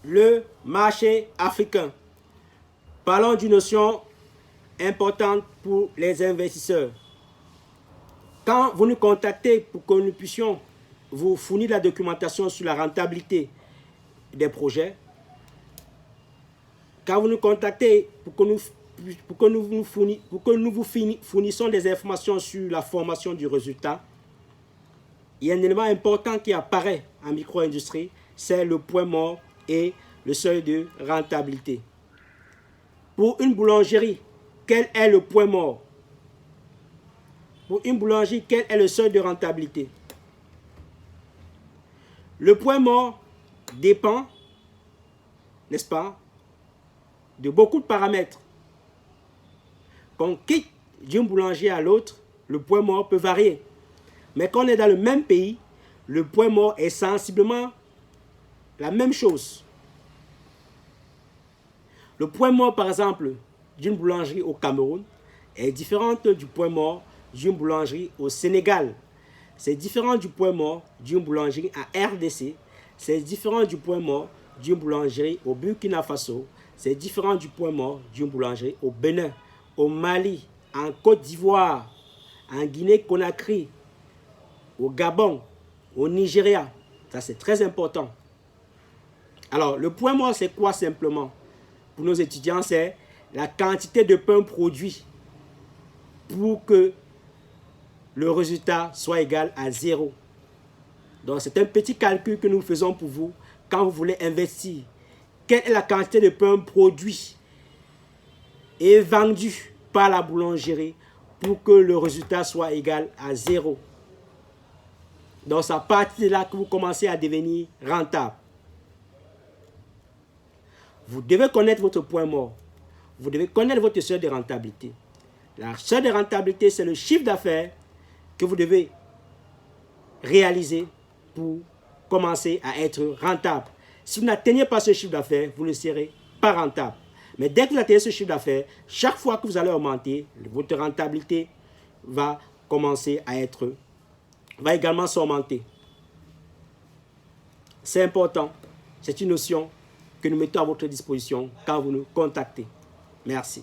le marché africain. Parlons d'une notion importante pour les investisseurs. Quand vous nous contactez pour que nous puissions vous fournir la documentation sur la rentabilité des projets, quand vous nous contactez pour que nous vous fournissions des informations sur la formation du résultat, il y a un élément important qui apparaît en micro-industrie, c'est le point mort et le seuil de rentabilité. Pour une boulangerie, quel est le point mort? Pour une boulangerie, quel est le seuil de rentabilité? Le point mort dépend, n'est-ce pas, de beaucoup de paramètres. Qu'on quitte d'une boulangerie à l'autre, le point mort peut varier. Mais quand on est dans le même pays, le point mort est sensiblement la même chose. Le point mort, par exemple, d'une boulangerie au Cameroun est différent du point mort d'une boulangerie au Sénégal. C'est différent du point mort d'une boulangerie à RDC. C'est différent du point mort d'une boulangerie au Burkina Faso. C'est différent du point mort d'une boulangerie au Bénin, au Mali, en Côte d'Ivoire, en Guinée-Conakry, au Gabon, au Nigeria. Ça, c'est très important. Alors, le point mort, c'est quoi simplement? Pour nos étudiants, c'est la quantité de pain produit pour que le résultat soit égal à 0. Donc, c'est un petit calcul que nous faisons pour vous quand vous voulez investir. Quelle est la quantité de pain produit et vendu par la boulangerie pour que le résultat soit égal à 0? Donc, c'est à partir de là que vous commencez à devenir rentable. Vous devez connaître votre point mort. Vous devez connaître votre seuil de rentabilité. La seuil de rentabilité, c'est le chiffre d'affaires que vous devez réaliser pour commencer à être rentable. Si vous n'atteignez pas ce chiffre d'affaires, vous ne serez pas rentable. Mais dès que vous atteignez ce chiffre d'affaires, chaque fois que vous allez augmenter, votre rentabilité va commencer à être, va également s'augmenter. C'est important. C'est une notion que nous mettons à votre disposition quand vous nous contactez. Merci.